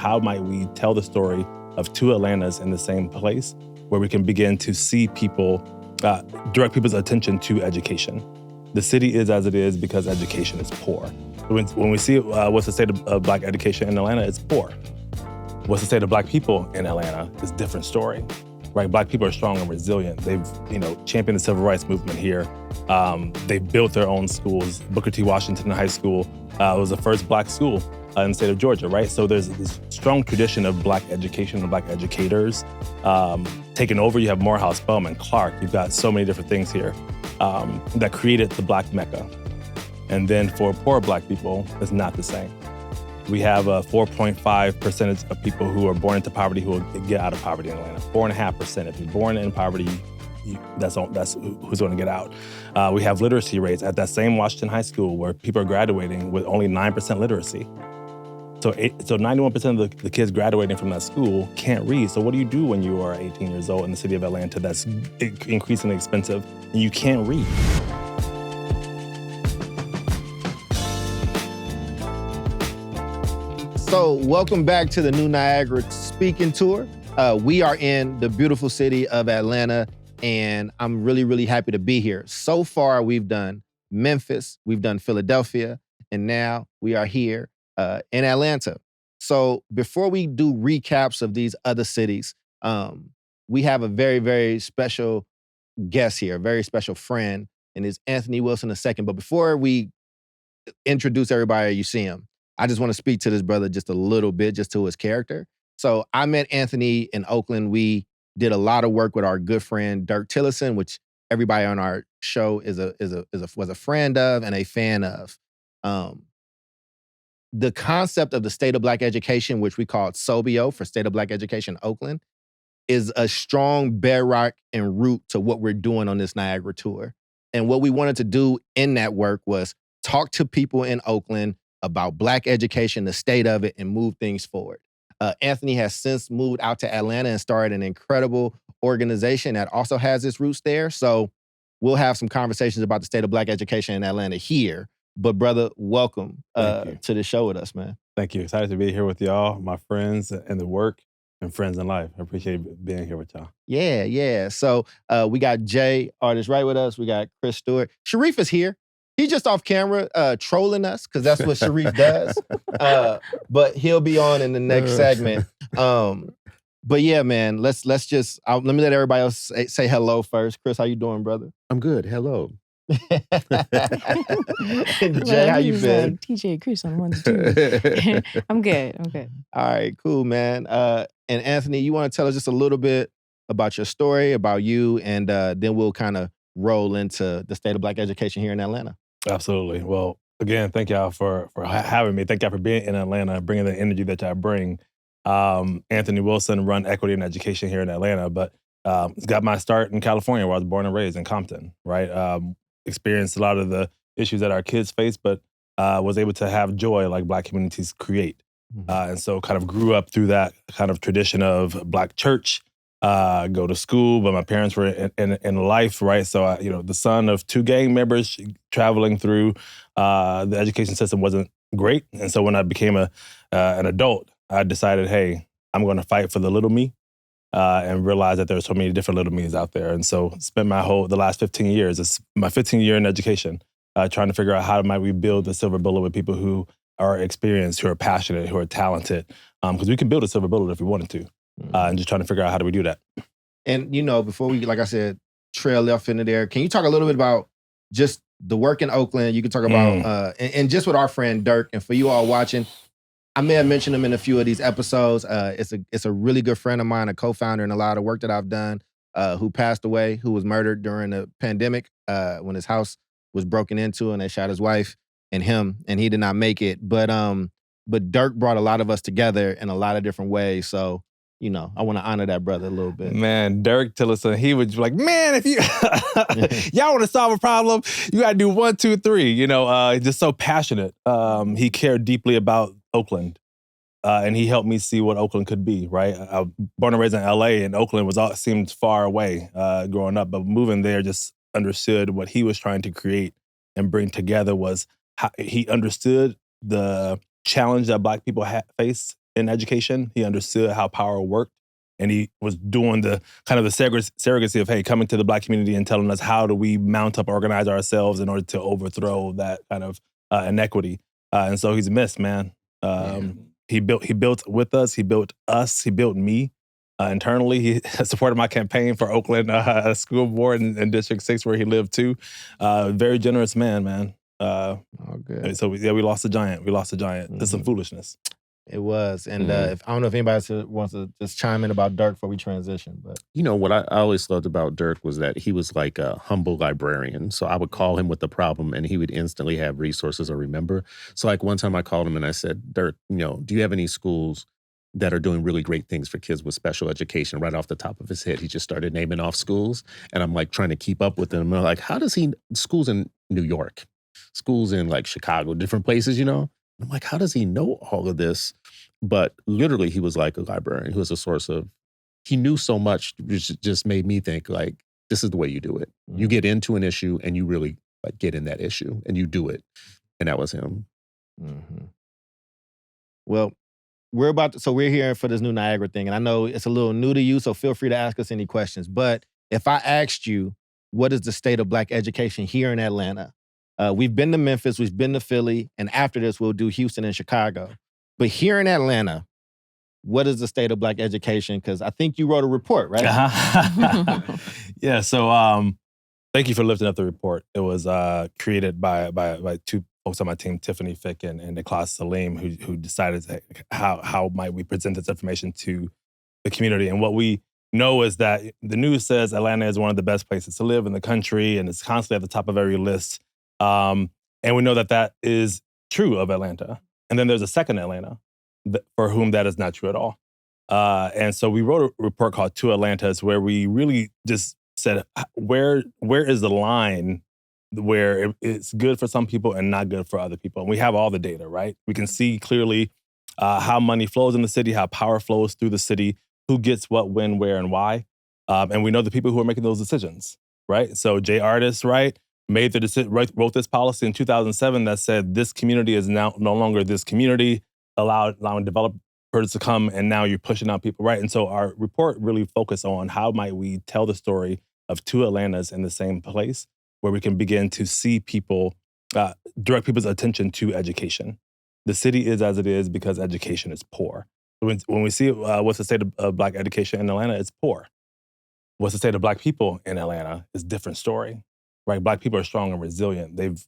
How might we tell the story of two Atlantas in the same place where we can begin to see people, direct people's attention to education? The city is as it is because education is poor. When we see what's the state of Black education in Atlanta, it's poor. What's the state of Black people in Atlanta is a different story, right? Black people are strong and resilient. They've, championed the civil rights movement here. They built their own schools. Booker T. Washington High School was the first Black school in the state of Georgia, right? So there's this strong tradition of Black education and Black educators taking over. You have Morehouse, Spelman, Clark. You've got so many different things here that created the Black Mecca. And then for poor Black people, it's not the same. We have a 4.5% of people who are born into poverty who will get out of poverty in Atlanta. 4.5%. If you're born in poverty, that's who's going to get out. We have literacy rates at that same Washington High School where people are graduating with only 9% literacy. So 91% of the kids graduating from that school can't read. So what do you do when you are 18 years old in the city of Atlanta that's increasingly expensive and you can't read? So welcome back to the new Niagara speaking tour. We are in the beautiful city of Atlanta, and I'm really, really happy to be here. So far, we've done Memphis, we've done Philadelphia, and now we are here in Atlanta. So before we do recaps of these other cities, we have a very, very special guest here, a very special friend, and it's Anthony Wilson II. But before we introduce everybody, you see him, I just want to speak to this brother just a little bit, just to his character. So I met Anthony in Oakland. We did a lot of work with our good friend Dirk Tillison, which everybody on our show was a friend of and a fan of. The concept of the State of Black Education, which we call SOBIO for State of Black Education Oakland, is a strong bedrock and root to what we're doing on this Niagara tour. And what we wanted to do in that work was talk to people in Oakland about Black education, the state of it, and move things forward. Anthony has since moved out to Atlanta and started an incredible organization that also has its roots there. So we'll have some conversations about the state of Black education in Atlanta here. But brother, welcome to the show with us, man. Thank you. Excited to be here with y'all, my friends in the work and friends in life. I appreciate being here with y'all. Yeah. So we got Jay, artist right with us. We got Chris Stewart. Sharif is here. He's just off camera trolling us because that's what Sharif does. But he'll be on in the next segment. But yeah, man, let me let everybody else say hello first. Chris, how you doing, brother? I'm good. Hello. Jay, how you been? TJ Chris on 1 to 2. I'm good. All right, cool, man. And Anthony, you want to tell us just a little bit about your story, about you, and then we'll kind of roll into the state of Black education here in Atlanta. Absolutely. Well, again, thank y'all for having me. Thank y'all for being in Atlanta, bringing the energy that y'all bring. Anthony Wilson, run equity and education here in Atlanta, but got my start in California where I was born and raised in Compton, right? Experienced a lot of the issues that our kids face, but was able to have joy like Black communities create. And so kind of grew up through that kind of tradition of Black church, go to school, but my parents were in life, right? So, the son of two gang members traveling through the education system wasn't great. And so when I became an adult, I decided, hey, I'm going to fight for the little me and realized that there are so many different little me's out there. And so spent the last 15 years, it's my 15th year in education, trying to figure out how might we build the silver bullet with people who are experienced, who are passionate, who are talented, because we can build a silver bullet if we wanted to. And just trying to figure out how do we do that. And, before we, like I said, trail off into there, can you talk a little bit about just the work in Oakland? You can talk about, and just with our friend Dirk, and for you all watching, I may have mentioned him in a few of these episodes. It's a really good friend of mine, a co-founder in a lot of work that I've done, who passed away, who was murdered during the pandemic when his house was broken into and they shot his wife and him, and he did not make it. But Dirk brought a lot of us together in a lot of different ways. So, I want to honor that brother a little bit. Man, Dirk Tillison, he was like, man, if you y'all want to solve a problem, you got to do 1, 2, 3. He's just so passionate. He cared deeply about Oakland, and he helped me see what Oakland could be. Right, I was born and raised in LA, and Oakland seemed far away growing up, but moving there, just understood what he was trying to create and bring together was how he understood the challenge that Black people face in education. He understood how power worked. And he was doing the kind of the surrogacy of, hey, coming to the Black community and telling us how do we mount up, organize ourselves in order to overthrow that kind of inequity. And so he's missed, man. He built with us. He built us. He built me internally. He supported my campaign for Oakland School Board in District 6 where he lived too. Very generous man. Good. So we lost a giant. We lost a giant. There's some foolishness. It was. And if I don't know if anybody wants to just chime in about Dirk before we transition. But you know, what I always loved about Dirk was that he was like a humble librarian. So I would call him with the problem and he would instantly have resources or remember. So like one time I called him and I said, Dirk, you know, do you have any schools that are doing really great things for kids with special education? Right off the top of his head, he just started naming off schools. And I'm like trying to keep up with him. I'm like, how does he, schools in New York, schools in like Chicago, different places, you know? I'm like, how does he know all of this? But literally, he was like a librarian. He was a source of, he knew so much, which just made me think like, this is the way you do it. You get into an issue and you really like get in that issue and you do it. And that was him. Well, we're here for this new Niagara thing. And I know it's a little new to you, so feel free to ask us any questions. But if I asked you, what is the state of Black education here in Atlanta? We've been to Memphis, we've been to Philly, and after this, we'll do Houston and Chicago. But here in Atlanta, what is the state of Black education? Because I think you wrote a report, right? Yeah, so thank you for lifting up the report. It was created by two folks on my team, Tiffany Fick and Nicholas Salim, who decided how might we present this information to the community. And what we know is that the news says Atlanta is one of the best places to live in the country, and it's constantly at the top of every list. And we know that is true of Atlanta. And then there's a second Atlanta for whom that is not true at all. And so we wrote a report called Two Atlantas where we really just said, where is the line where it's good for some people and not good for other people? And we have all the data, right? We can see clearly how money flows in the city, how power flows through the city, who gets what, when, where, and why. And we know the people who are making those decisions, right? So Jay Artis, right, made the decision, wrote this policy in 2007 that said this community is now no longer this community, allowing developers to come, and now you're pushing out people, right? And so our report really focused on how might we tell the story of two Atlantas in the same place where we can begin to see people, direct people's attention to education. The city is as it is because education is poor. When we see what's the state of Black education in Atlanta, it's poor. What's the state of Black people in Atlanta is a different story. Right, Black people are strong and resilient. They've,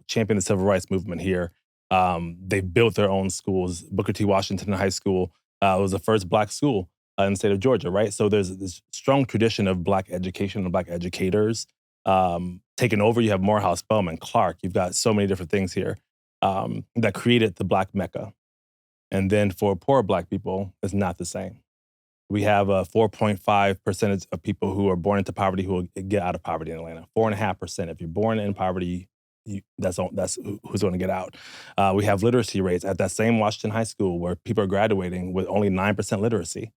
championed the civil rights movement here. They built their own schools. Booker T. Washington High School was the first Black school in the state of Georgia, right? So there's this strong tradition of Black education and Black educators taking over. You have Morehouse, Spelman, Clark. You've got so many different things here that created the Black Mecca. And then for poor Black people, it's not the same. We have a 4.5% of people who are born into poverty who will get out of poverty in Atlanta. 4.5%. If you're born in poverty, that's who's going to get out. We have literacy rates at that same Washington High School where people are graduating with only 9% literacy.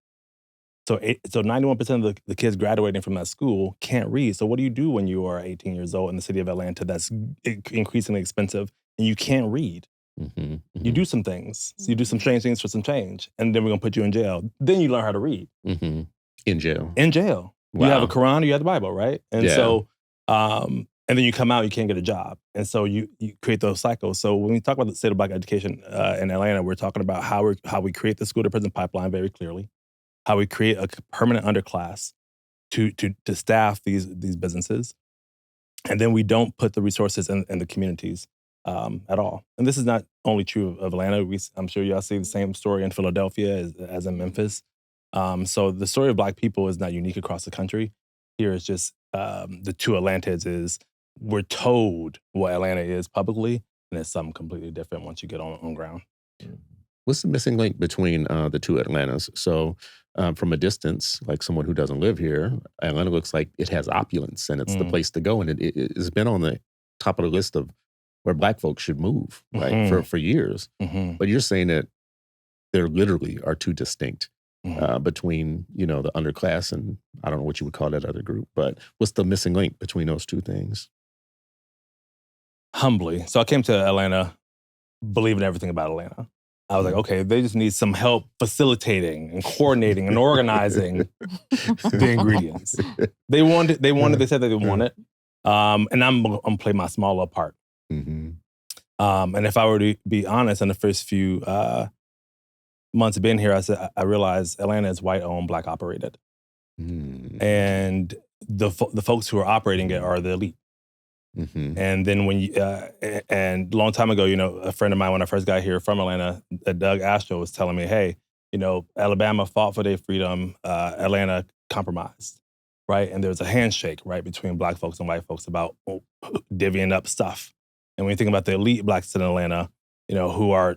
So 91% of the kids graduating from that school can't read. So what do you do when you are 18 years old in the city of Atlanta that's increasingly expensive and you can't read? You do some things. So you do some strange things for some change. And then we're going to put you in jail. Then you learn how to read. In jail. In jail. Wow. You have a Quran or you have the Bible, right? And so, and then you come out, you can't get a job. And so you create those cycles. So when we talk about the state of Black education in Atlanta, we're talking about how we create the school to prison pipeline very clearly, how we create a permanent underclass to staff these businesses. And then we don't put the resources in the communities at all. And this is not only true of Atlanta. I'm sure y'all see the same story in Philadelphia as in Memphis. So the story of Black people is not unique across the country. Here is just the two Atlantas is we're told what Atlanta is publicly, and it's something completely different once you get on ground. What's the missing link between the two Atlantas? So from a distance, like someone who doesn't live here, Atlanta looks like it has opulence and it's the place to go. And it's been on the top of the list of where Black folks should move, right, for years. But you're saying that there literally are two distinct between, the underclass and I don't know what you would call that other group, but what's the missing link between those two things? Humbly. So I came to Atlanta believing everything about Atlanta. I was like, okay, they just need some help facilitating and coordinating and organizing the ingredients. They said that they want it. And I'm gonna play my smaller part. Mm-hmm. And if I were to be honest, in the first few months of being here, I realized Atlanta is white-owned, Black operated. And the folks who are operating it are the elite. Mm-hmm. And then and a long time ago, a friend of mine, when I first got here from Atlanta, Doug Astro, was telling me, hey, Alabama fought for their freedom, Atlanta compromised, right? And there was a handshake, right, between Black folks and white folks about divvying up stuff. And when you think about the elite Blacks in Atlanta, who are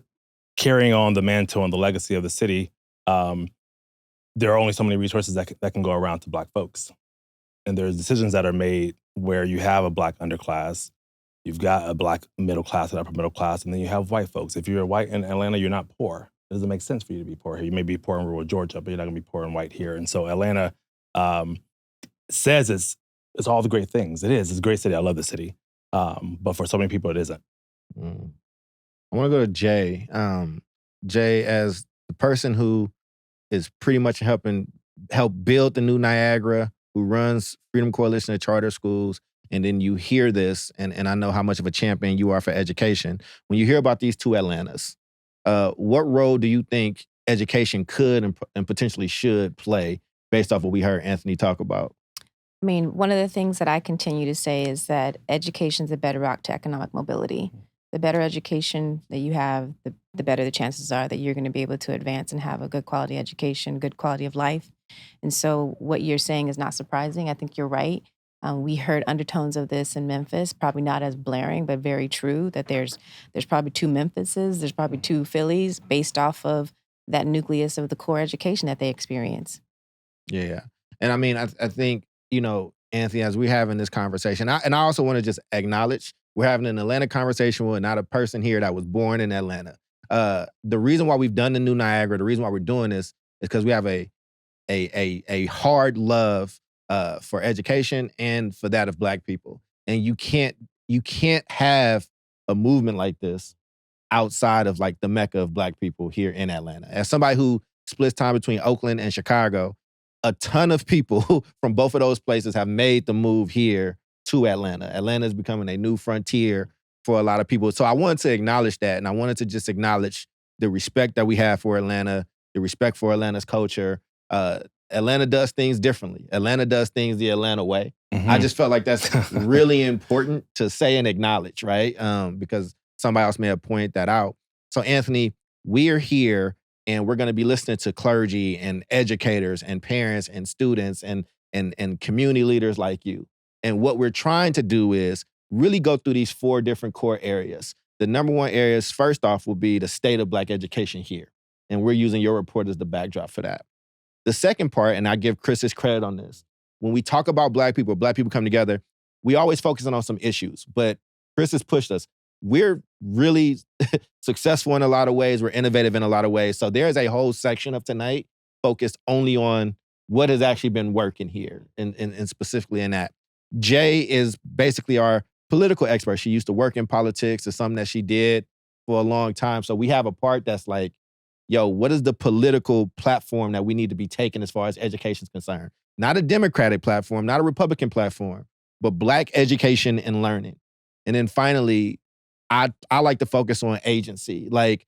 carrying on the mantle and the legacy of the city, there are only so many resources that can go around to Black folks. And there's decisions that are made where you have a Black underclass, you've got a Black middle class and upper middle class, and then you have white folks. If you're white in Atlanta, you're not poor. It doesn't make sense for you to be poor here. You may be poor in rural Georgia, but you're not gonna be poor and white here. And so Atlanta says it's all the great things. It is. It's a great city. I love the city. But for so many people, it isn't. I want to go to Jay. Jay, as the person who is pretty much help build the new Niagara, who runs Freedom Coalition of Charter Schools, and then you hear this, and I know how much of a champion you are for education. When you hear about these two Atlantas, what role do you think education could and potentially should play based off what we heard Anthony talk about? I mean, one of the things that I continue to say is that education is the bedrock to economic mobility. The better education that you have, the better the chances are that you're going to be able to advance and have a good quality education, good quality of life. And so what you're saying is not surprising. I think you're right. We heard undertones of this in Memphis, probably not as blaring, but very true, that there's probably two Memphises, there's probably two Phillies based off of that nucleus of the core education that they experience. Yeah. And I mean, I think, Anthony, as we're having this conversation, I also want to just acknowledge we're having an Atlanta conversation with not a person here that was born in Atlanta. The reason why we've done the new Niagara, the reason why we're doing this is because we have a hard love for education and for that of Black people. And you can't have a movement like this outside of like the mecca of Black people here in Atlanta. As somebody who splits time between Oakland and Chicago, a ton of people from both of those places have made the move here to Atlanta. Atlanta is becoming a new frontier for a lot of people. So I wanted to acknowledge that, and I wanted to just acknowledge the respect that we have for Atlanta, the respect for Atlanta's culture. Atlanta does things differently. Atlanta does things the Atlanta way. Mm-hmm. I just felt like that's really important to say and acknowledge, right? Because somebody else may have pointed that out. So Anthony, we are here and we're going to be listening to clergy and educators and parents and students and community leaders like you. And what we're trying to do is really go through these 4 different core areas. The number one areas, first off, will be the state of Black education here. And we're using your report as the backdrop for that. The second part, and I give Chris his credit on this, when we talk about Black people come together, we always focus on some issues. But Chris has pushed us. We're really successful in a lot of ways. We're innovative in a lot of ways. So there's a whole section of tonight focused only on what has actually been working here and specifically in that. Jay is basically our political expert. She used to work in politics. It's something that she did for a long time. So we have a part that's like, yo, what is the political platform that we need to be taking as far as education is concerned? Not a Democratic platform, not a Republican platform, but Black education and learning. And then finally, I like to focus on agency, like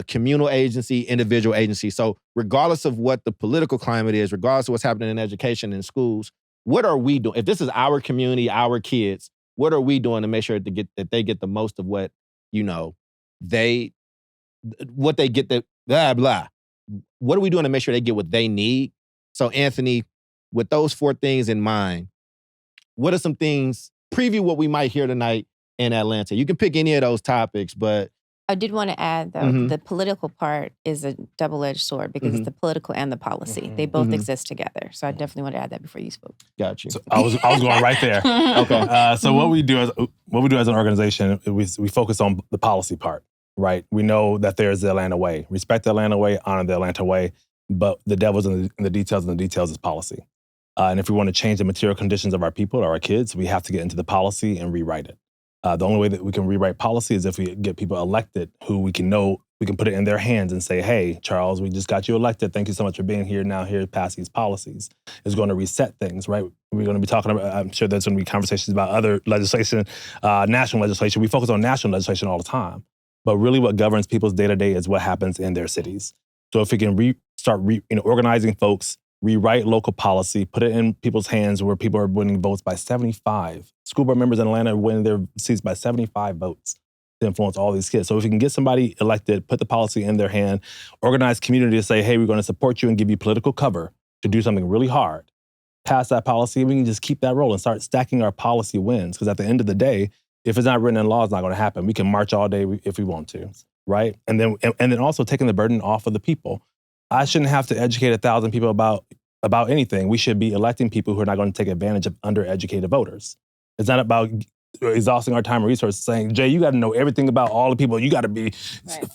communal agency, individual agency. So regardless of what the political climate is, regardless of what's happening in education in schools, what are we doing? If this is our community, our kids, what are we doing to make sure that they get the most of what, they get, the blah, blah. What are we doing to make sure they get what they need? So Anthony, with those 4 things in mind, what are some things, preview what we might hear tonight in Atlanta? You can pick any of those topics, but I did want to add, though, the political part is a double-edged sword because it's the political and the policy. They both exist together. So I definitely want to add that before you spoke. Got you. So I was going right there. Okay. So what we do as an organization, we focus on the policy part, right? We know that there's the Atlanta way. Respect the Atlanta way, honor the Atlanta way, but the devil's in the details, and the details is policy. And if we want to change the material conditions of our people or our kids, we have to get into the policy and rewrite it. The only way that we can rewrite policy is if we get people elected who we can know we can put it in their hands and say, hey, Charles, we just got you elected. Thank you so much for being here. Now here, pass these policies. It's going to reset things, right? We're going to be talking about, I'm sure there's going to be conversations about other legislation, national legislation. We focus on national legislation all the time. But really what governs people's day-to-day is what happens in their cities. So if we can start organizing folks, rewrite local policy, put it in people's hands where people are winning votes by 75. School board members in Atlanta are winning their seats by 75 votes to influence all these kids. So if we can get somebody elected, put the policy in their hand, organize community to say, hey, we're going to support you and give you political cover to do something really hard, pass that policy, and we can just keep that rolling, start stacking our policy wins. Because at the end of the day, if it's not written in law, it's not going to happen. We can march all day if we want to, right? And then also taking the burden off of the people. I shouldn't have to educate 1,000 people about anything. We should be electing people who are not going to take advantage of undereducated voters. It's not about exhausting our time and resources saying, Jay, you got to know everything about all the people. You got to be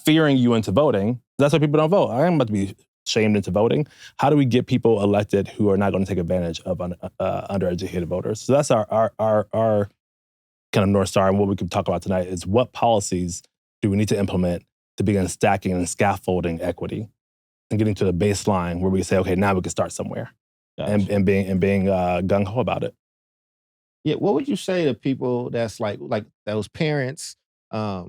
fearing you into voting. That's why people don't vote. I am about to be shamed into voting. How do we get people elected who are not going to take advantage of undereducated voters? So that's our kind of North Star, and what we can talk about tonight is what policies do we need to implement to begin stacking and scaffolding equity and getting to the baseline where we say, okay, now we can start somewhere. Gotcha. and being gung-ho about it. Yeah, what would you say to people that's like those parents or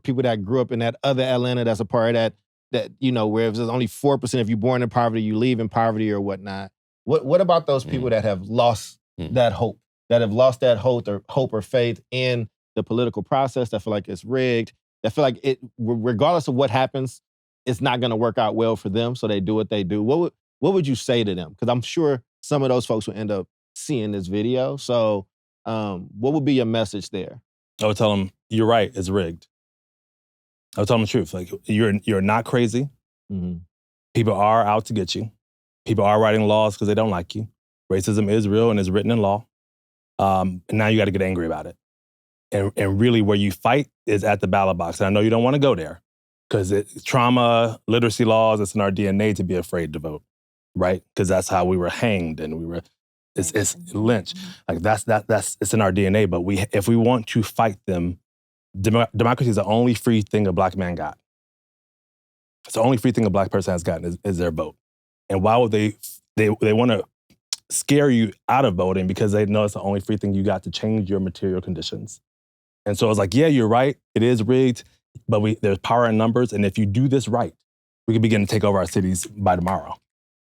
people that grew up in that other Atlanta that's a part of that where if there's only 4% if you're born in poverty, you leave in poverty or whatnot. What about those people that have lost that hope, that have lost that hope or faith in the political process, that feel like it's rigged, that feel like it, regardless of what happens, it's not going to work out well for them, so they do what they do. What would you say to them? Because I'm sure some of those folks will end up seeing this video. So what would be your message there? I would tell them, you're right, it's rigged. I would tell them the truth. Like, you're not crazy. Mm-hmm. People are out to get you. People are writing laws because they don't like you. Racism is real and is written in law. And now you got to get angry about it. And really where you fight is at the ballot box. And I know you don't want to go there because trauma, literacy laws, it's in our DNA to be afraid to vote, right? Because that's how we were hanged and we were, it's lynched. Like that's it's in our DNA. But if we want to fight them, democracy is the only free thing a Black man got. It's the only free thing a Black person has gotten is their vote. And why would they want to scare you out of voting? Because they know it's the only free thing you got to change your material conditions. And so it's like, yeah, you're right. It is rigged, but there's power in numbers. And if you do this right, we can begin to take over our cities by tomorrow.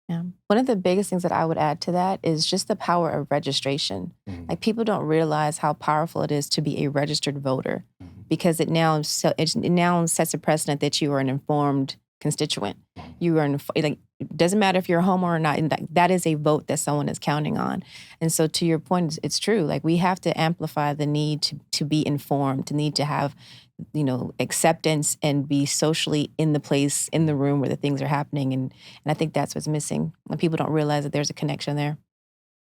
Yeah. One of the biggest things that I would add to that is just the power of registration. Mm-hmm. Like, people don't realize how powerful it is to be a registered voter, because it now sets a precedent that you are an informed constituent. You are like, it doesn't matter if you're a homeowner or not. That is a vote that someone is counting on. And so, to your point, it's true. Like, we have to amplify the need to be informed, to need to have, acceptance and be socially in the room where the things are happening. And I think that's what's missing. And people don't realize that there's a connection there.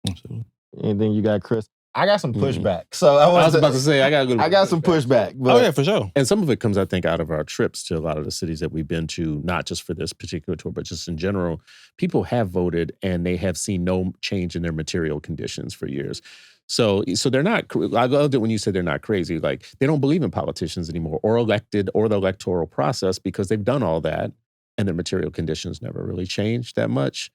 Absolutely. Anything you got, Chris? I got some pushback. So I was about to say, I got some pushback. Oh yeah, for sure. And some of it comes, I think, out of our trips to a lot of the cities that we've been to, not just for this particular tour, but just in general. People have voted and they have seen no change in their material conditions for years. So they're not, I love it when you say they're not crazy. Like, they don't believe in politicians anymore or elected or the electoral process, because they've done all that and their material conditions never really changed that much.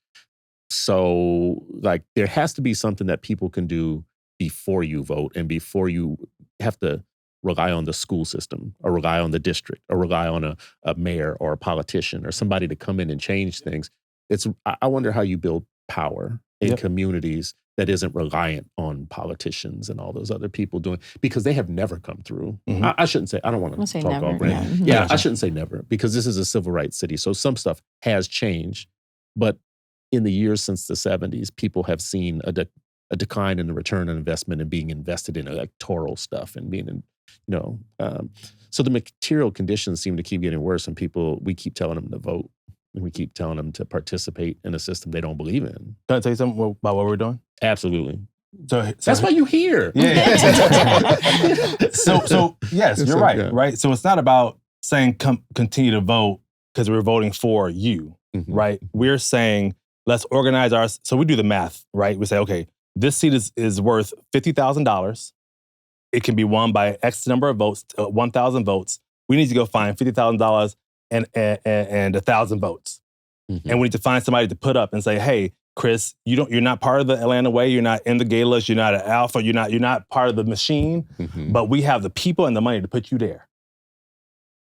So, like, there has to be something that people can do before you vote and before you have to rely on the school system or rely on the district or rely on a mayor or a politician or somebody to come in and change things. I wonder how you build power in communities that isn't reliant on politicians and all those other people doing, because they have never come through. Mm-hmm. I shouldn't say, I don't want to talk never, all brand. Yeah, I shouldn't say never, because this is a civil rights city. So some stuff has changed, but in the years since the 70s, people have seen a decline in the return on investment and being invested in electoral stuff and being in, so the material conditions seem to keep getting worse, and we keep telling them to vote and we keep telling them to participate in a system they don't believe in. Can I tell you something about what we're doing? Absolutely. So that's why you're here. Yeah. So yes, you're right. Yeah. Right. So it's not about saying continue to vote because we're voting for you, right? We're saying let's organize so we do the math, right? We say, okay, this seat is worth $50,000. It can be won by X number of votes, 1,000 votes. We need to go find $50,000 and 1,000 votes. And we need to find somebody to put up and say, hey, Chris, you're not part of the Atlanta way. You're not in the galas. You're not an alpha. You're not part of the machine. But we have the people and the money to put you there.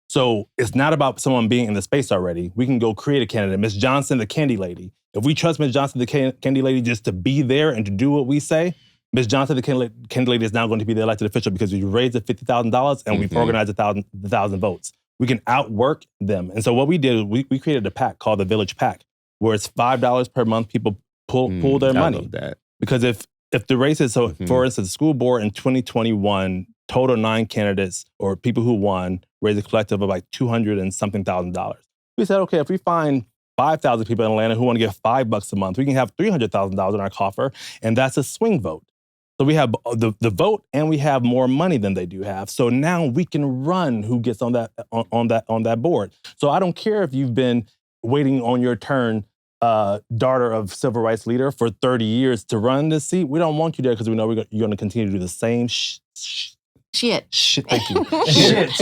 So it's not about someone being in the space already. We can go create a candidate. Ms. Johnson, the candy lady. If we trust Ms. Johnson, the candy lady, just to be there and to do what we say, Ms. Johnson, the candy lady, is now going to be the elected official because we raised the $50,000 and we've organized 1,000 votes. We can outwork them. And so what we did, we created a PAC called the Village PAC, where it's $5 per month. People pull their money. I love that. Because if the races, so for instance, the school board in 2021, total 9 candidates or people who won raised a collective of like $200 and something thousand. We said, okay, if we find 5,000 people in Atlanta who want to give $5 a month, we can have $300,000 in our coffer, and that's a swing vote. So we have the vote, and we have more money than they do have. So now we can run who gets on that board. So I don't care if you've been waiting on your turn, daughter of civil rights leader, for 30 years to run this seat. We don't want you there because we know you're going to continue to do the same Shit. Thank you.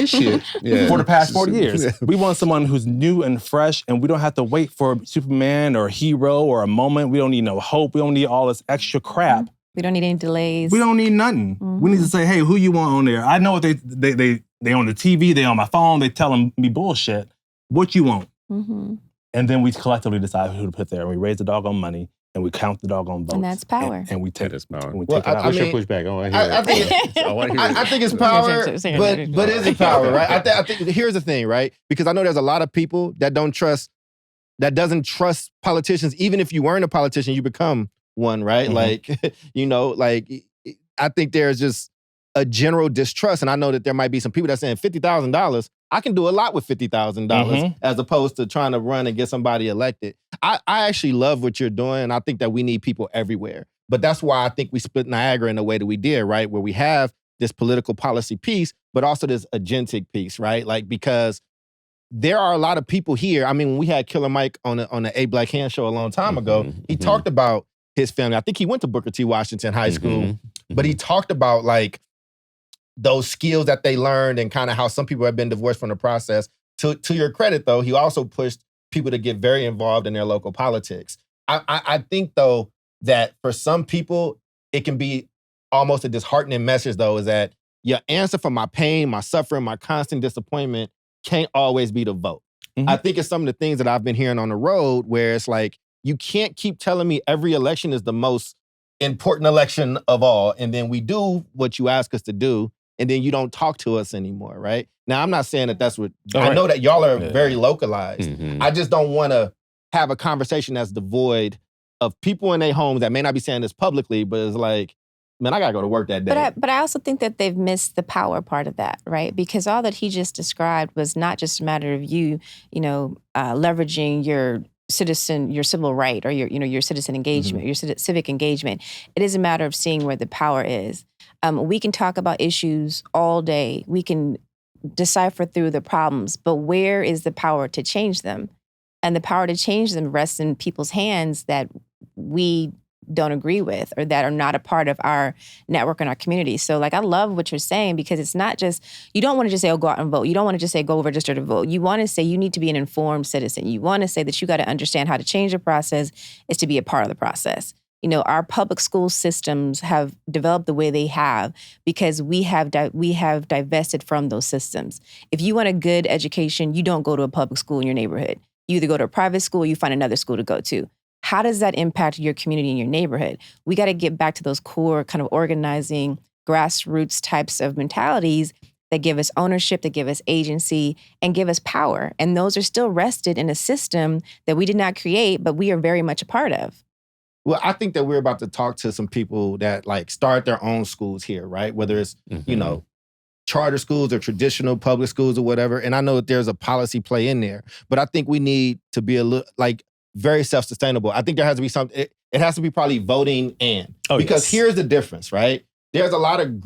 Shit. Yeah. For the past 40 years. We want someone who's new and fresh, and we don't have to wait for Superman or a hero or a moment. We don't need no hope. We don't need all this extra crap. We don't need any delays. We don't need nothing. We need to say, hey, who you want on there? I know what they on the TV, they on my phone, they telling me bullshit. What you want? And then we collectively decide who to put there. And we raise the doggone money, and we count the doggone votes. And that's power. And we take this power. And we take it out. What's your pushback? I think it's power, but is it power, right? I think here's the thing, right? Because I know there's a lot of people that doesn't trust politicians. Even if you weren't a politician, you become one, right? Like, I think there's just a general distrust. And I know that there might be some people that are saying $50,000, I can do a lot with $50,000 as opposed to trying to run and get somebody elected. I actually love what you're doing. And I think that we need people everywhere. But that's why I think we split Niagara in the way that we did, right? Where we have this political policy piece, but also this agentic piece, right? Like, because there are a lot of people here. I mean, when we had Killer Mike on the A Black Hand show a long time ago, he talked about his family. I think he went to Booker T. Washington High School, but he talked about like those skills that they learned and kind of how some people have been divorced from the process. To your credit, though, he also pushed people to get very involved in their local politics. I think, though, that for some people, it can be almost a disheartening message, though, is that your answer for my pain, my suffering, my constant disappointment can't always be to vote. I think it's some of the things that I've been hearing on the road where it's like, you can't keep telling me every election is the most important election of all, and then we do what you ask us to do, and then you don't talk to us anymore, right? Now, I'm not saying that that's what... I know that y'all are very localized. I just don't want to have a conversation that's devoid of people in their homes that may not be saying this publicly, but it's like, man, I got to go to work that day. But I also think that they've missed the power part of that, right? Because all that he just described was not just a matter of you leveraging your civil right or your citizen engagement, your civic engagement. It is a matter of seeing where the power is. We can talk about issues all day. We can decipher through the problems, but where is the power to change them? And the power to change them rests in people's hands that we don't agree with or that are not a part of our network and our community. So I love what you're saying because it's not just, you don't want to just say, oh, go out and vote. You don't want to just say, go register to vote. You want to say you need to be an informed citizen. You want to say that you got to understand how to change the process is to be a part of the process. Our public school systems have developed the way they have because we have divested from those systems. If you want a good education, you don't go to a public school in your neighborhood. You either go to a private school or you find another school to go to. How does that impact your community and your neighborhood? We got to get back to those core kind of organizing, grassroots types of mentalities that give us ownership, that give us agency, and give us power. And those are still rested in a system that we did not create, but we are very much a part of. Well, I think that we're about to talk to some people that start their own schools here, right? Whether it's, charter schools or traditional public schools or whatever. And I know that there's a policy play in there, but I think we need to be a little very self-sustainable. I think there has to be something, it has to be probably voting because here's the difference, right? There's a lot of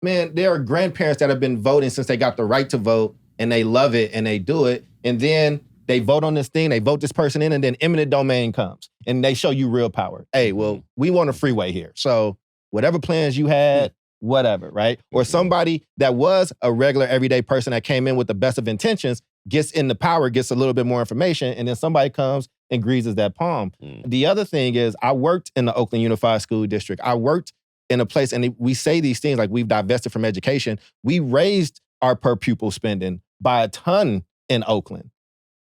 there are grandparents that have been voting since they got the right to vote and they love it and they do it. And then they vote on this thing, they vote this person in, and then eminent domain comes and they show you real power. Hey, well, we want a freeway here. So whatever plans you had, whatever, right? Or somebody that was a regular everyday person that came in with the best of intentions, gets into power, gets a little bit more information, and then somebody comes and greases that palm. The other thing is, I worked in the Oakland Unified School District. I worked in a place, and we say these things like we've divested from education. We raised our per pupil spending by a ton in Oakland.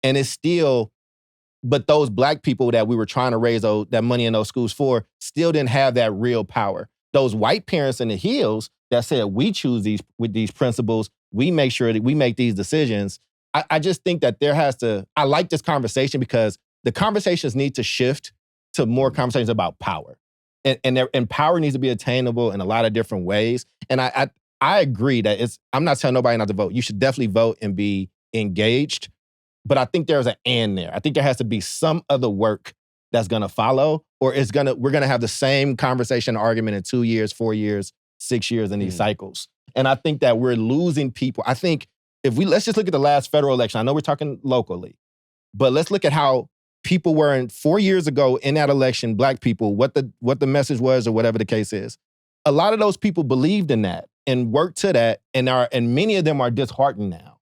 And it's still, but those Black people that we were trying to raise that money in those schools for still didn't have that real power. Those white parents in the hills that said, we choose with these principles, we make sure that we make these decisions. I just think that I like this conversation because the conversations need to shift to more conversations about power. And power needs to be attainable in a lot of different ways. And I agree that I'm not telling nobody not to vote. You should definitely vote and be engaged. But I think there's an and there. I think there has to be some other work that's gonna follow, or we're gonna have the same conversation, argument in 2 years, 4 years, 6 years in these cycles. And I think that we're losing people. I think let's just look at the last federal election. I know we're talking locally, but let's look at how people were 4 years ago in that election, Black people, what the message was or whatever the case is. A lot of those people believed in that and worked to that, and many of them are disheartened now.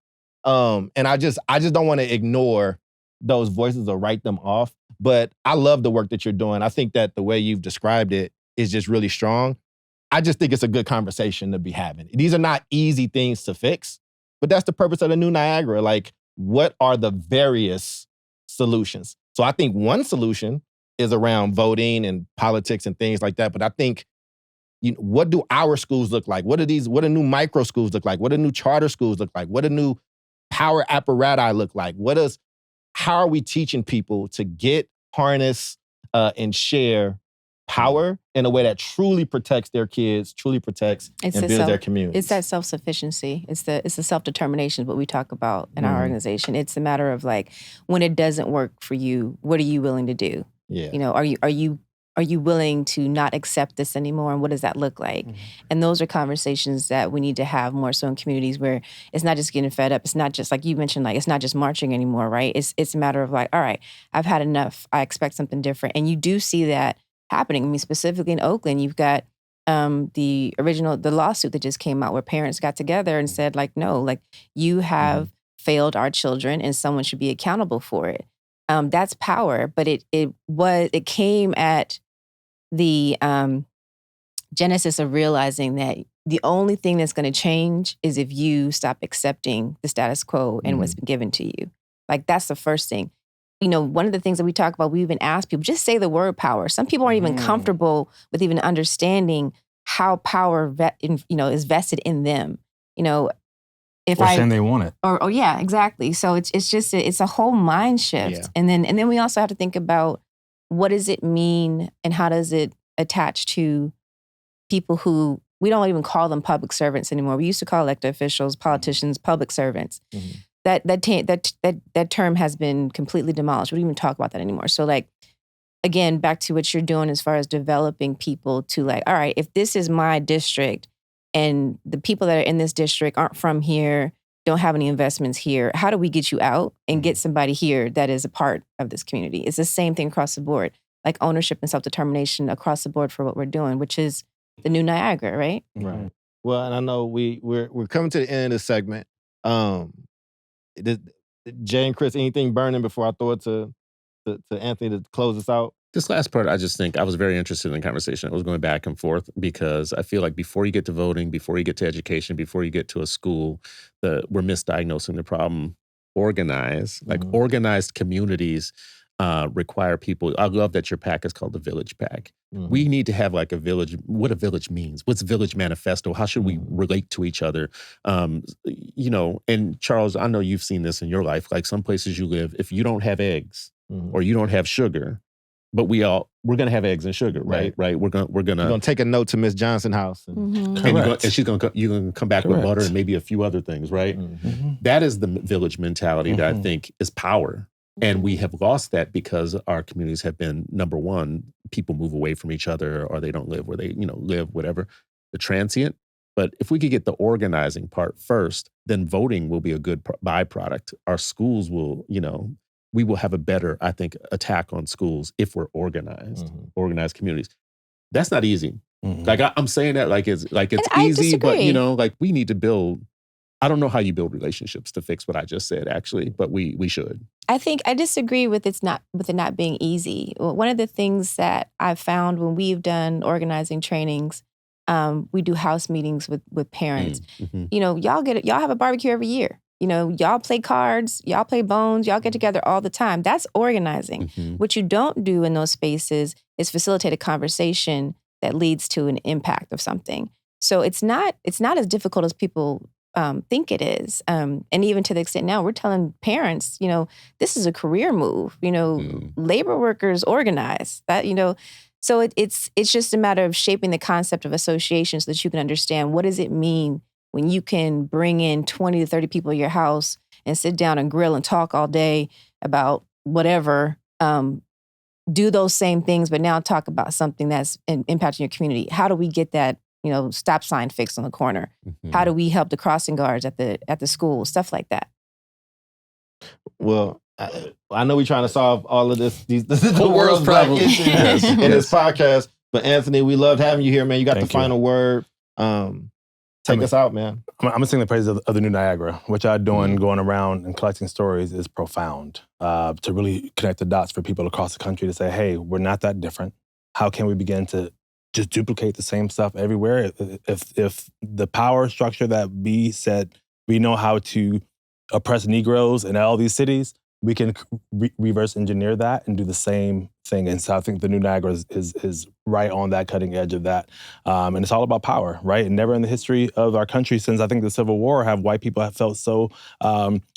And I just don't want to ignore those voices or write them off. But I love the work that you're doing. I think that the way you've described it is just really strong. I just think it's a good conversation to be having. These are not easy things to fix, but that's the purpose of the new Niagara. Like, what are the various solutions? So I think one solution is around voting and politics and things like that. But I think, what do our schools look like? What do new micro schools look like? What do new charter schools look like? What do new power apparatus look like? How are we teaching people to harness, and share power in a way that truly protects their kids, truly protects and builds their communities? It's that self-sufficiency. It's the self-determination, what we talk about in our organization. It's a matter of like, when it doesn't work for you, what are you willing to do? Yeah. Are you willing to not accept this anymore? And what does that look like? And those are conversations that we need to have more so in communities where it's not just getting fed up. It's not just like you mentioned, like it's not just marching anymore, right? It's a matter of like, all right, I've had enough. I expect something different. And you do see that happening. I mean, specifically in Oakland, you've got the lawsuit that just came out where parents got together and said like, no, like you have failed our children and someone should be accountable for it. That's power, but it came at the genesis of realizing that the only thing that's going to change is if you stop accepting the status quo and what's been given to you. Like, that's the first thing. One of the things that we talk about, we even ask people, just say the word power. Some people aren't even comfortable with even understanding how power is vested in them. Saying they want it. Or yeah, exactly. So it's a whole mind shift. Yeah. And then we also have to think about, what does it mean and how does it attach to people who, we don't even call them public servants anymore. We used to call elected officials, politicians, public servants. That term has been completely demolished. We don't even talk about that anymore. So like, again, back to what you're doing as far as developing people to like, all right, if this is my district and the people that are in this district aren't from here, don't have any investments here, how do we get you out and get somebody here that is a part of this community? It's the same thing across the board, like ownership and self-determination across the board for what we're doing, which is the new Niagara, right? Right. Well, and I know we're coming to the end of the segment. Jay and Chris, anything burning before I throw it to Anthony to close us out? This last part, I just think I was very interested in the conversation. I was going back and forth because I feel like before you get to voting, before you get to education, before you get to a school, we're misdiagnosing the problem. Organized communities require people. I love that your pack is called the Village Pack. We need to have like a village, what a village means. What's Village Manifesto? How should we relate to each other? And Charles, I know you've seen this in your life. Like some places you live, if you don't have eggs or you don't have sugar, but we're going to have eggs and sugar, right? Right. We're going to take a note to Miss Johnson house. And she's going to, you're going to come back with butter and maybe a few other things, right? That is the village mentality that I think is power. And we have lost that because our communities have been, number one, people move away from each other or they don't live where they, live, whatever, the transient. But if we could get the organizing part first, then voting will be a good byproduct. Our schools will, we will have a better, I think, attack on schools if we're organized communities. That's not easy. Like I'm saying that like it's I easy, disagree. but like we need to build I don't know how you build relationships to fix what I just said, actually, but we should. I think I disagree with it not being easy. One of the things that I've found when we've done organizing trainings, we do house meetings with parents. Mm-hmm. You know, y'all have a barbecue every year. You know, y'all play cards, y'all play bones, y'all get together all the time. That's organizing. Mm-hmm. What you don't do in those spaces is facilitate a conversation that leads to an impact of something. So it's not as difficult as people think it is. And even to the extent now, we're telling parents, you know, this is a career move. You know, labor workers organize that, you know. So it's just a matter of shaping the concept of association so that you can understand what does it mean when you can bring in 20 to 30 people in your house and sit down and grill and talk all day about whatever, do those same things, but now talk about something that's impacting your community. How do we get that, you know, stop sign fixed on the corner? Mm-hmm. How do we help the crossing guards at the school? Stuff like that. Well, I know we're trying to solve all of the Whole world's black problem. issues Yes, in this podcast. But Anthony, we loved having you here, man. You got Thank the final word. Take us out, man. I'm gonna sing the praises of the new Niagara. What y'all doing, going around and collecting stories is profound. To really connect the dots for people across the country to say, hey, we're not that different. How can we begin to just duplicate the same stuff everywhere? If the power structure that we said we know how to oppress Negroes in all these cities, we can reverse engineer that and do the same thing. And so I think the new Niagara is right on that cutting edge of that. And it's all about power, right? And never in the history of our country since I think the Civil War have white people have felt so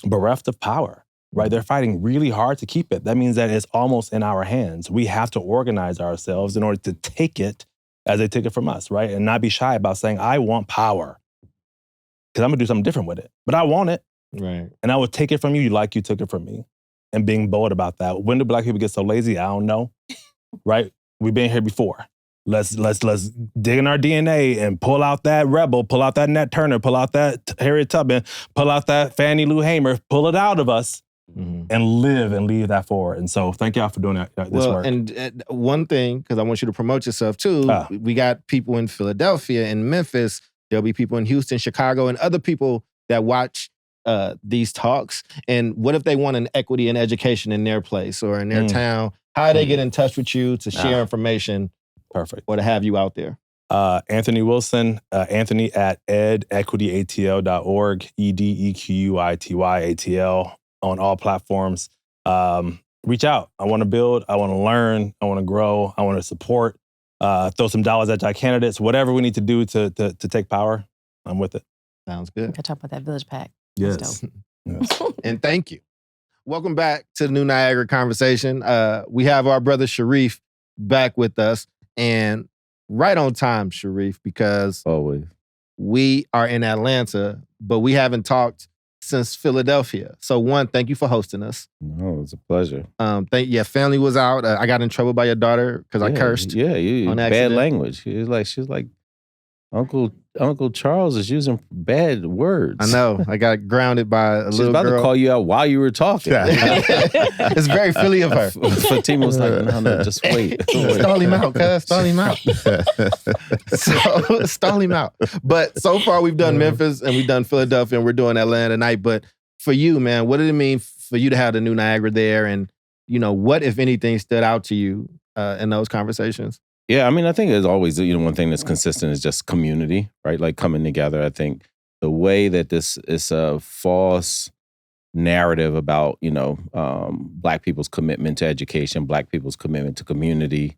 bereft of power, right? They're fighting really hard to keep it. That means that it's almost in our hands. We have to organize ourselves in order to take it as they take it from us, right? And not be shy about saying, I want power. Because I'm gonna do something different with it. But I want it. Right. And I would take it from you like you took it from me. And being bold about that. When do black people get so lazy? I don't know. Right? We've been here before. Let's dig in our DNA and pull out that Rebel, pull out that Nat Turner, pull out that Harriet Tubman, pull out that Fannie Lou Hamer, pull it out of us and live and leave that forward. And so thank y'all for doing this work. And one thing, because I want you to promote yourself too, we got people in Philadelphia and Memphis. There'll be people in Houston, Chicago, and other people that watch these talks. And what if they want an equity in education in their place or in their town? How do they get in touch with you to share information? Perfect. Or to have you out there? Anthony Wilson, Anthony at edequityatl.org, EDEQUITY ATL on all platforms. Reach out. I want to build. I want to learn. I want to grow. I want to support. Throw some dollars at our candidates. Whatever we need to do to take power, I'm with it. Sounds good. We could talk about that village pack. Yes. And thank you. Welcome back to the New Niagara Conversation. We have our brother Sharif back with us. And right on time, Sharif, because Always. we are in Atlanta, but we haven't talked since Philadelphia. So one, thank you for hosting us. No, it's a pleasure. Family was out. I got in trouble by your daughter because I cursed. Yeah, you on bad accident. language. She was like, Uncle Charles is using bad words. I know. I got grounded by a She's little about girl. to call you out while you were talking. It's very Philly of her. Fatima was like, no, just wait. Stall him out, cuz. Stall him out. So, stall him out. But so far we've done Memphis and we've done Philadelphia and we're doing Atlanta tonight. But for you, man, what did it mean for you to have the new Niagara there? And, you know, what, if anything, stood out to you in those conversations? Yeah, I mean, I think there's always, one thing that's consistent is just community, right? Like coming together. I think the way that this is a false narrative about, Black people's commitment to education, Black people's commitment to community,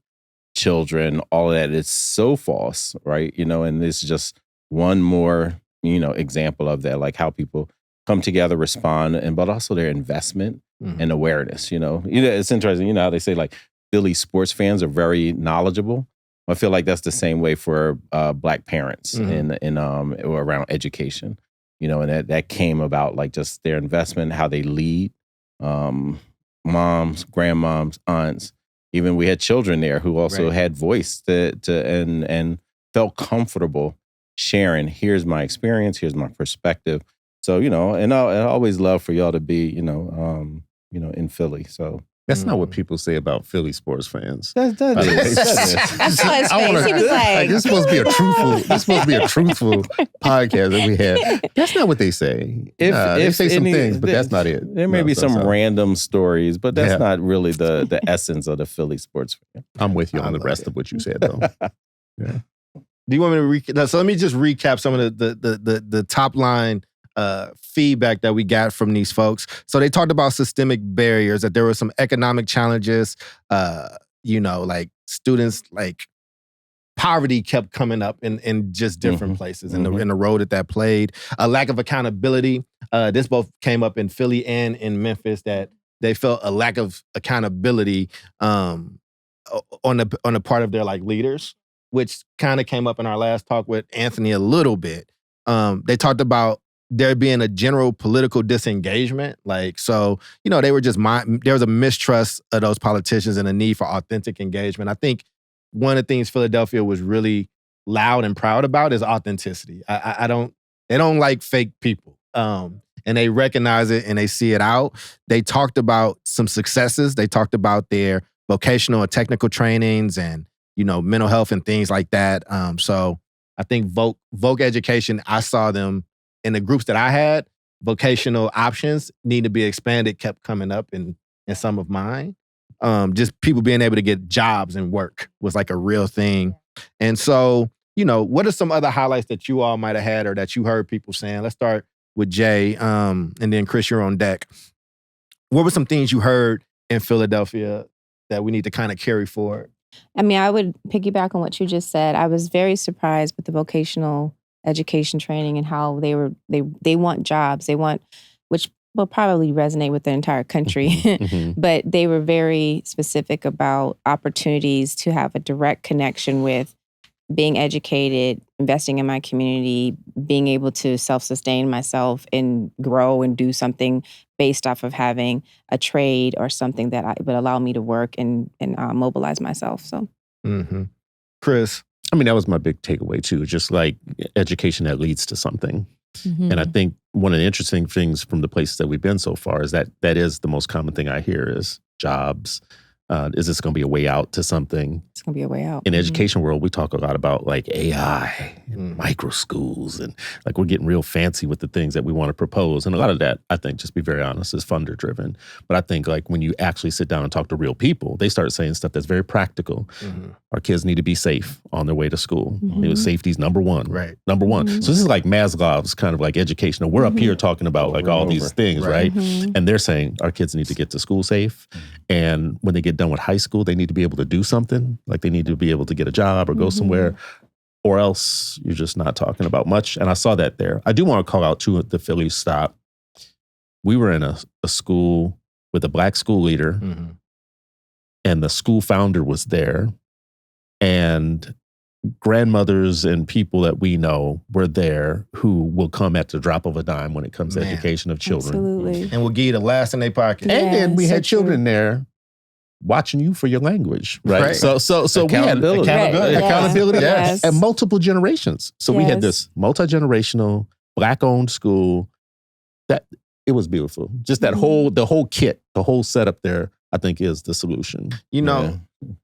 children, all of that is so false, right? And this is just one more, example of that, like how people come together, respond, but also their investment and awareness, It's interesting, how they say like, Philly sports fans are very knowledgeable. I feel like that's the same way for Black parents in or around education, and that came about like just their investment, how they lead, moms, grandmoms, aunts. Even we had children there who also had voice and felt comfortable sharing. Here's my experience. Here's my perspective. So and I always love for y'all to be in Philly. So. That's not what people say about Philly sports fans. That is. I saw his face. He was like, this is supposed to be a truthful. This is supposed to be a truthful podcast that we had. That's not what they say. They say some things, but that's not it. There may be some random stories, but that's not really the essence of the Philly sports fan. I'm with you on the rest of what you said, though. Yeah. Do you want me to recap? So let me just recap some of the top line feedback that we got from these folks. So they talked about systemic barriers, that there were some economic challenges, like students, like poverty kept coming up in just different places in the role that played. A lack of accountability. This both came up in Philly and in Memphis, that they felt a lack of accountability on the part of their like leaders, which kind of came up in our last talk with Anthony a little bit. They talked about there being a general political disengagement. They were just there was a mistrust of those politicians and a need for authentic engagement. I think one of the things Philadelphia was really loud and proud about is authenticity. They don't like fake people. And they recognize it and they see it out. They talked about some successes. They talked about their vocational and technical trainings and, mental health and things like that. So I think Voc Education, I saw them in the groups that I had, vocational options need to be expanded, kept coming up in some of mine. Just people being able to get jobs and work was like a real thing. And so, what are some other highlights that you all might have had or that you heard people saying? Let's start with Jay, and then Chris, you're on deck. What were some things you heard in Philadelphia that we need to kind of carry forward? I mean, I would piggyback on what you just said. I was very surprised with the vocational education training and how they want jobs. They want, which will probably resonate with the entire country, but they were very specific about opportunities to have a direct connection with being educated, investing in my community, being able to self-sustain myself and grow and do something based off of having a trade or something that would allow me to work and mobilize myself. So, Chris. I mean, that was my big takeaway too, just like education that leads to something. And I think one of the interesting things from the places that we've been so far is that is the most common thing I hear is jobs. Is this going to be a way out to something? It's going to be a way out. In the education world, we talk a lot about like AI and micro schools, and like we're getting real fancy with the things that we want to propose. And a lot of that, I think, just be very honest, is funder driven. But I think like when you actually sit down and talk to real people, they start saying stuff that's very practical. Our kids need to be safe on their way to school. Safety's number one. Right. Number one. So this is like Maslow's kind of like educational. We're up here talking about like all these things, right? And they're saying our kids need to get to school safe. And when they get done with high school, they need to be able to do something. Like they need to be able to get a job or go somewhere, or else you're just not talking about much. And I saw that there. I do want to call out too the Philly stop. We were in a school with a Black school leader, and the school founder was there, and grandmothers and people that we know were there who will come at the drop of a dime when it comes to education of children. Absolutely. And will give you the last in their pocket. And then we had children there watching you for your language, right? So accountability. we had accountability Yes. and multiple generations. So we had this multi-generational Black-owned school that it was beautiful. Just that the whole kit, the whole setup there, I think is the solution.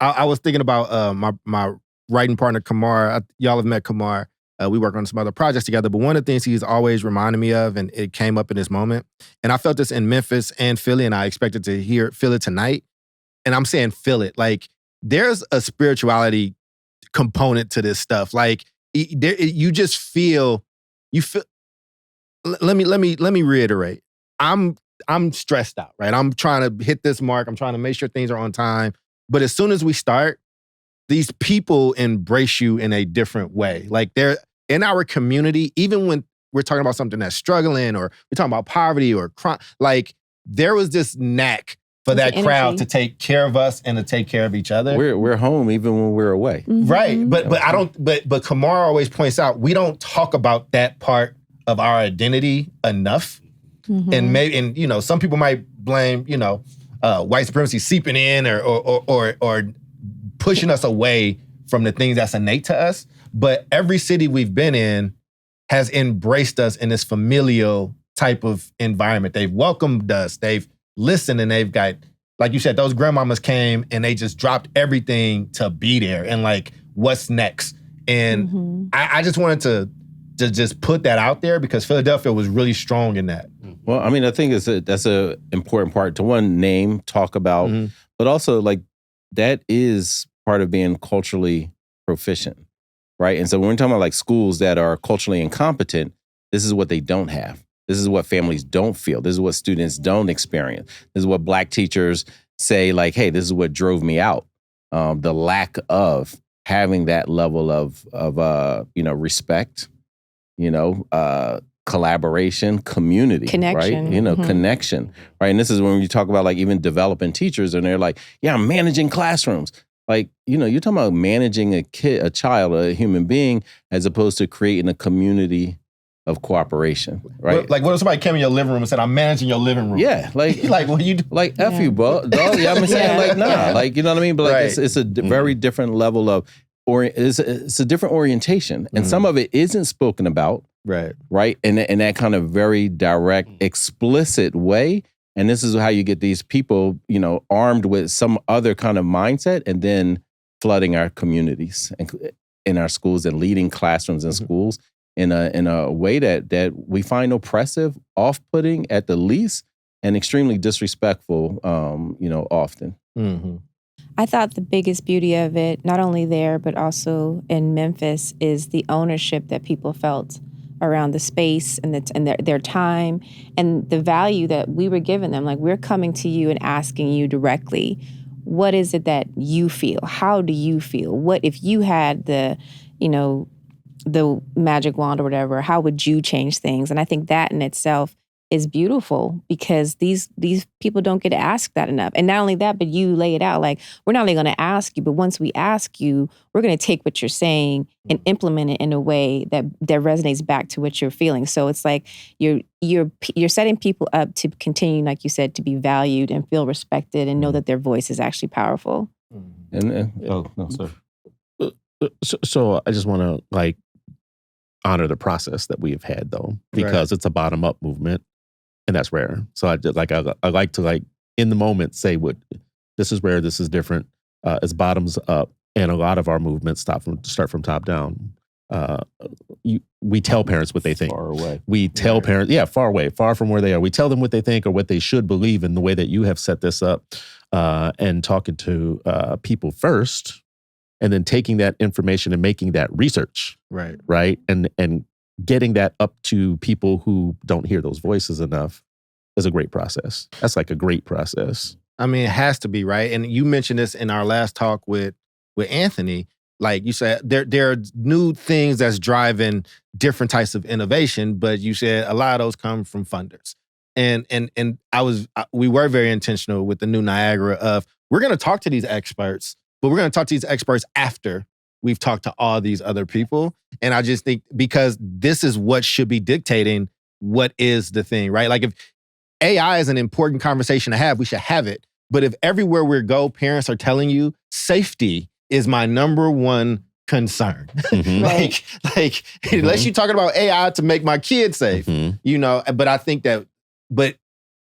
I was thinking about my writing partner, Kamar. Y'all have met Kamar. We work on some other projects together, but one of the things he's always reminded me of, and it came up in this moment, and I felt this in Memphis and Philly, and I expected to feel it tonight. And I'm saying feel it. Like, there's a spirituality component to this stuff. Like, you just feel, let me reiterate. I'm stressed out, right? I'm trying to hit this mark. I'm trying to make sure things are on time. But as soon as we start, these people embrace you in a different way. Like, they're in our community, even when we're talking about something that's struggling, or we're talking about poverty or crime, like, there was this knack for that crowd to take care of us and to take care of each other. We're home even when we're away. Right. But Kamar always points out, we don't talk about that part of our identity enough. And some people might blame, white supremacy seeping in or pushing us away from the things that's innate to us. But every city we've been in has embraced us in this familial type of environment. They've welcomed us. They've listened, and they've got like you said, those grandmamas came and they just dropped everything to be there and like, what's next? And I just wanted to just put that out there because Philadelphia was really strong in that. Well, I mean, I think that's a important part to name, talk about, but also like that is part of being culturally proficient, right? And so when we're talking about like schools that are culturally incompetent, this is what they don't have. This is what families don't feel. This is what students don't experience. This is what Black teachers say, like, hey, this is what drove me out. The lack of having that level of respect, collaboration, community, connection, right? Connection, right? And this is when you talk about like even developing teachers and they're like, yeah, I'm managing classrooms. Like, you're talking about managing a kid, a child, a human being, as opposed to creating a community of cooperation, right? Like, what if somebody came in your living room and said, I'm managing your living room? Yeah, like, like what you do? Like, F you, bro. Dog, yeah, I'm saying, like, nah, like, you know what I mean? But like, it's a very different level of, it's a different orientation. And some of it isn't spoken about, right? In that kind of very direct, explicit way. And this is how you get these people, armed with some other kind of mindset and then flooding our communities and in our schools and leading classrooms and schools in a way that we find oppressive, off-putting at the least, and extremely disrespectful, often. I thought the biggest beauty of it, not only there, but also in Memphis, is the ownership that people felt around the space and their time and the value that we were giving them. Like, we're coming to you and asking you directly, what is it that you feel? How do you feel? What if you had the magic wand or whatever, how would you change things? And I think that in itself is beautiful because these people don't get to ask that enough. And not only that, but you lay it out like, we're not only going to ask you, but once we ask you, we're going to take what you're saying and implement it in a way that resonates back to what you're feeling. So it's like you're setting people up to continue, like you said, to be valued and feel respected and know that their voice is actually powerful. So I just want to like honor the process that we have had though, because it's a bottom up movement. And that's rare. So I like to like in the moment say what this is rare, this is different. It's bottoms up, and a lot of our movements start from top down. We tell parents what they think. Far away. We tell parents, far away, far from where they are. We tell them what they think or what they should believe in the way that you have set this up, and talking to people first, and then taking that information and making that research, right, and getting that up to people who don't hear those voices enough is a great process. That's like a great process. I mean, it has to be, right? And you mentioned this in our last talk with Anthony. Like you said, there are new things that's driving different types of innovation, but you said a lot of those come from funders. And we were very intentional with the new Niagara of, we're going to talk to these experts, but we're going to talk to these experts after we've talked to all these other people. And I just think because this is what should be dictating what is the thing, right? Like if AI is an important conversation to have, we should have it. But if everywhere we go, parents are telling you safety is my number one concern. like unless you're talking about AI to make my kids safe, but I think but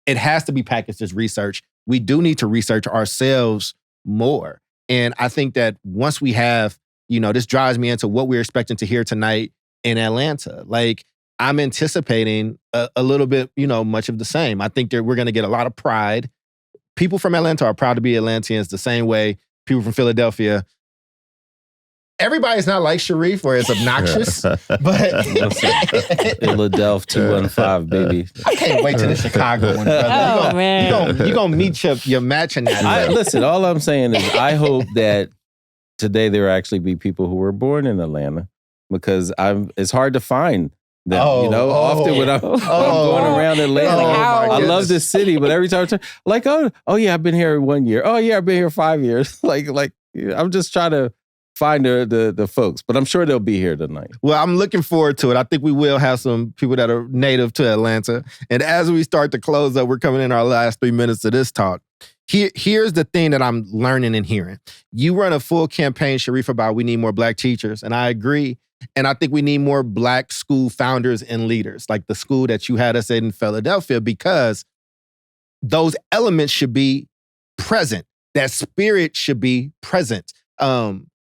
it has to be packaged as research. We do need to research ourselves more. And I think that once we have, this drives me into what we're expecting to hear tonight in Atlanta. Like, I'm anticipating a little bit, much of the same. I think that we're going to get a lot of pride. People from Atlanta are proud to be Atlanteans the same way people from Philadelphia. Everybody's not like Sharif or it's obnoxious, but Philadelphia 215, baby. I can't wait to the Chicago one, brother. You're going to meet your match in that. Listen, all I'm saying is I hope that today there will actually be people who were born in Atlanta, because it's hard to find them, often when I'm going around Atlanta. I love this city, but every time I've been here 1 year. Oh yeah, I've been here 5 years. I'm just trying to find the folks, but I'm sure they'll be here tonight. Well, I'm looking forward to it. I think we will have some people that are native to Atlanta. And as we start to close up, we're coming in our last 3 minutes of this talk. Here's the thing that I'm learning and hearing. You run a full campaign, Sharif, about we need more Black teachers, and I agree. And I think we need more Black school founders and leaders, like the school that you had us in Philadelphia, because those elements should be present. That spirit should be present.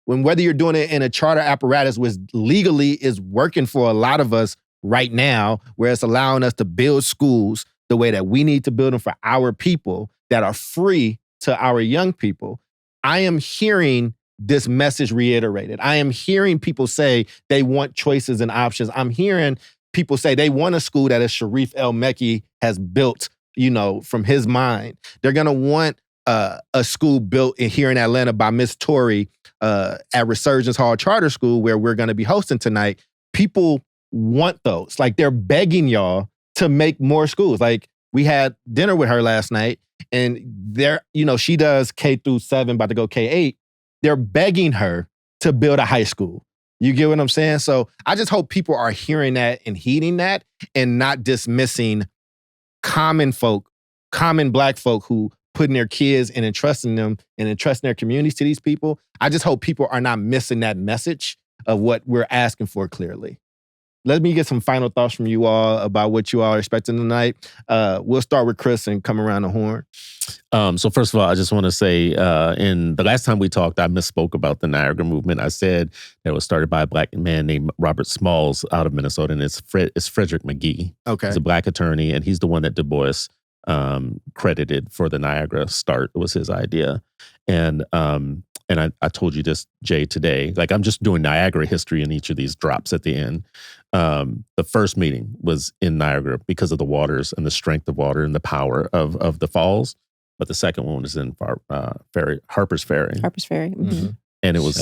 Whether you're doing it in a charter apparatus, which legally is working for a lot of us right now, where it's allowing us to build schools the way that we need to build them for our people that are free to our young people. I am hearing this message reiterated. I am hearing people say they want choices and options. I'm hearing people say they want a school that Sharif El-Mekki has built, from his mind. They're going to want a school built here in Atlanta by Miss Torrey at Resurgence Hall Charter School, where we're going to be hosting tonight. People want those. Like, they're begging y'all to make more schools. Like, we had dinner with her last night, and she does K-7, about to go K-8. They're begging her to build a high school. You get what I'm saying? So I just hope people are hearing that and heeding that and not dismissing common folk, common Black folk who putting their kids and entrusting them and entrusting their communities to these people. I just hope people are not missing that message of what we're asking for clearly. Let me get some final thoughts from you all about what you all are expecting tonight. We'll start with Chris and come around the horn. So first of all, I just want to say, in the last time we talked, I misspoke about the Niagara movement. I said that it was started by a Black man named Robert Smalls out of Minnesota, and it's Frederick McGee. Okay. He's a Black attorney, and he's the one that Du Bois credited for the Niagara start. It was his idea. And I told you this, Jay, today. Like, I'm just doing Niagara history in each of these drops at the end. The first meeting was in Niagara because of the waters and the strength of water and the power of the falls. But the second one was in Harper's Ferry. Harper's Ferry. Mm-hmm. And it was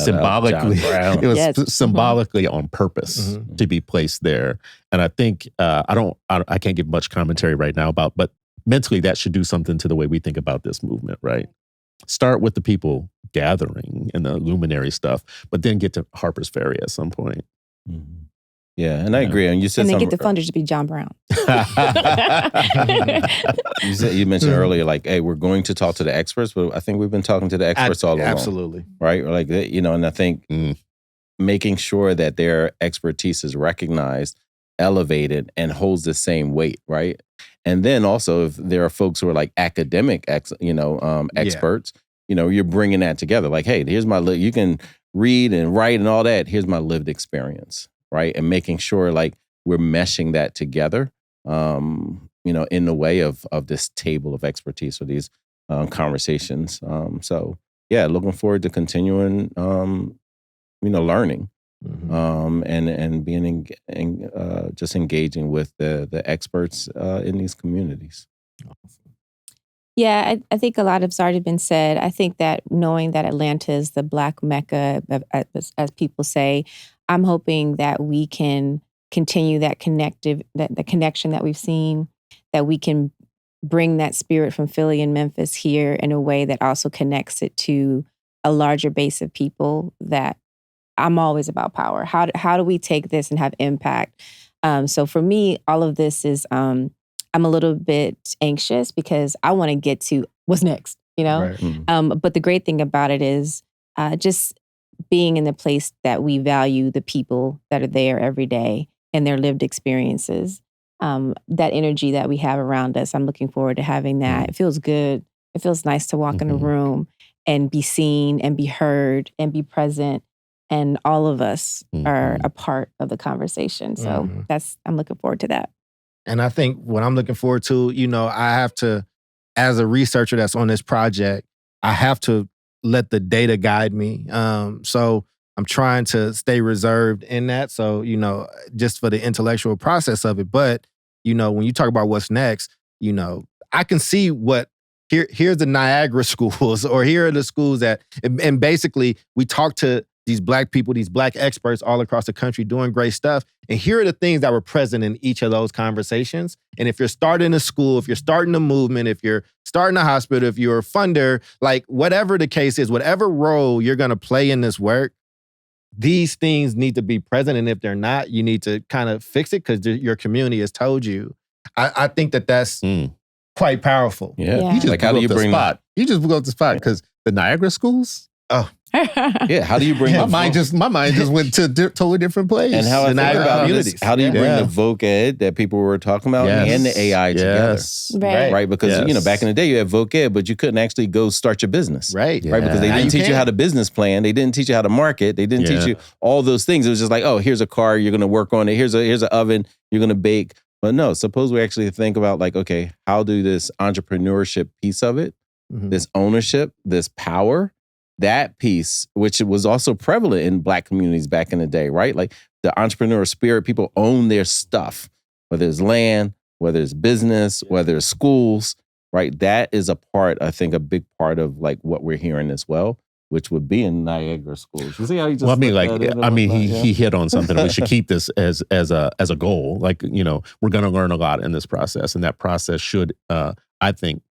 symbolically on purpose to be placed there. And I think I can't give much commentary right now but mentally that should do something to the way we think about this movement, right? Start with the people gathering and the luminary stuff, but then get to Harper's Ferry at some point. Mm-hmm. Yeah, and I agree. And you said, and then get the funders to be John Brown. You mentioned earlier, like, hey, we're going to talk to the experts, but I think we've been talking to the experts all along. Absolutely, right? Like, and I think making sure that their expertise is recognized, elevated, and holds the same weight, right? And then also, if there are folks who are like academic, experts, you're bringing that together. Like, hey, here's you can read and write and all that. Here's my lived experience, right? And making sure like we're meshing that together, in the way of this table of expertise or these conversations. So yeah, looking forward to continuing, learning. Mm-hmm. And being just engaging with the experts in these communities. Yeah, I think a lot has already been said. I think that knowing that Atlanta is the Black Mecca, as people say, I'm hoping that we can continue that the connection that we've seen, that we can bring that spirit from Philly and Memphis here in a way that also connects it to a larger base of people. That I'm always about power. How do we take this and have impact? So for me, all of this is, I'm a little bit anxious because I want to get to what's next, Right. Mm-hmm. But the great thing about it is just being in the place that we value the people that are there every day and their lived experiences. That energy that we have around us, I'm looking forward to having that. Mm-hmm. It feels good. It feels nice to walk in a room and be seen and be heard and be present. And all of us are a part of the conversation. So I'm looking forward to that. And I think what I'm looking forward to, I have to, as a researcher that's on this project, I have to let the data guide me. So I'm trying to stay reserved in that. So, just for the intellectual process of it. But, when you talk about what's next, I can see here's the Niagara schools, or here are the schools that, and basically we talk to these Black people, these Black experts all across the country doing great stuff. And here are the things that were present in each of those conversations. And if you're starting a school, if you're starting a movement, if you're starting a hospital, if you're a funder, like whatever the case is, whatever role you're going to play in this work, these things need to be present. And if they're not, you need to kind of fix it because your community has told you. I think that's quite powerful. Yeah. You just like, how do you bring spot? You just blew up the spot because the Niagara schools, Yeah, how do you bring my mind just went to totally different place. And how I think about this, how do you bring the voc ed that people were talking about and the AI together? Right. Because back in the day you had voc ed, but you couldn't actually go start your business. Right. Right. Because they didn't teach you how to business plan. They didn't teach you how to market. They didn't teach you all those things. It was just like, oh, here's a car, you're gonna work on it. Here's an oven, you're gonna bake. But no, suppose we actually think about like, okay, how do this entrepreneurship piece of it, this ownership, this power, that piece, which was also prevalent in Black communities back in the day, right? Like the entrepreneur spirit, people own their stuff, whether it's land, whether it's business, whether it's schools, right? That is a part, I think, a big part of like what we're hearing as well, which would be in Niagara schools. You see how he just he hit on something. We should keep this as a goal. Like, we're going to learn a lot in this process, and that process should, I think,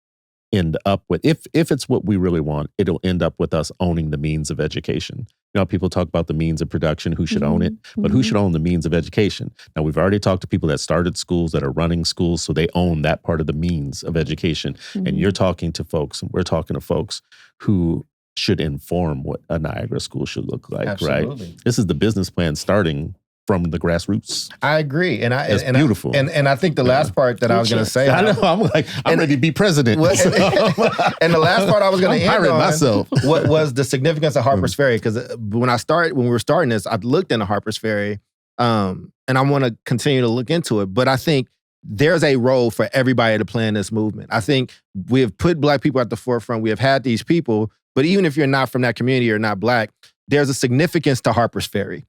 end up with, if it's what we really want, it'll end up with us owning the means of education. People talk about the means of production, who should own it, but who should own the means of education? Now, we've already talked to people that started schools, that are running schools, so they own that part of the means of education. And you're talking to folks, and we're talking to folks who should inform what a Niagara school should look like, right? This is the business plan starting from the grassroots. I agree. It's beautiful. And I think the last part that I was going to say. I know, I'm ready to be president. And the last part I was going to end on myself. What was the significance of Harper's Ferry? Because when we were starting this, I looked into Harper's Ferry, and I want to continue to look into it. But I think there's a role for everybody to play in this movement. I think we have put Black people at the forefront. We have had these people, but even if you're not from that community or not Black, there's a significance to Harper's Ferry.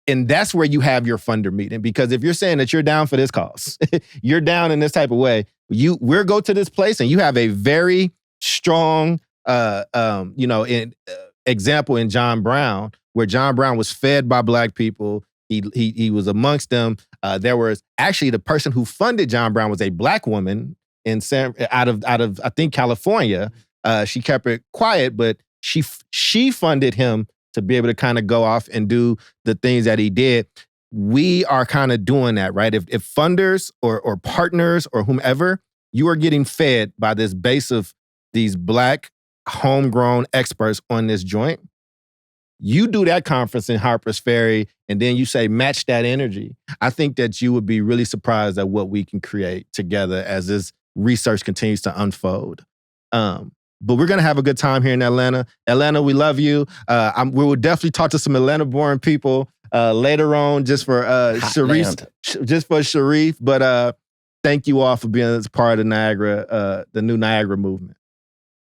And that's where you have your funder meeting. Because if you're saying that you're down for this cause, you're down in this type of way, we'll go to this place and you have a very strong, example in John Brown, where John Brown was fed by Black people. He was amongst them. There was actually the person who funded John Brown was a Black woman out of I think California. She kept it quiet, but she funded him to be able to kind of go off and do the things that he did. We are kind of doing that, right? If funders or partners or whomever, you are getting fed by this base of these Black homegrown experts on this joint. You do that conference in Harper's Ferry, and then you say, match that energy. I think that you would be really surprised at what we can create together as this research continues to unfold. But we're going to have a good time here in Atlanta. Atlanta, we love you. We will definitely talk to some Atlanta-born people later on just for Sharif. But thank you all for being a part of Niagara, the new Niagara movement.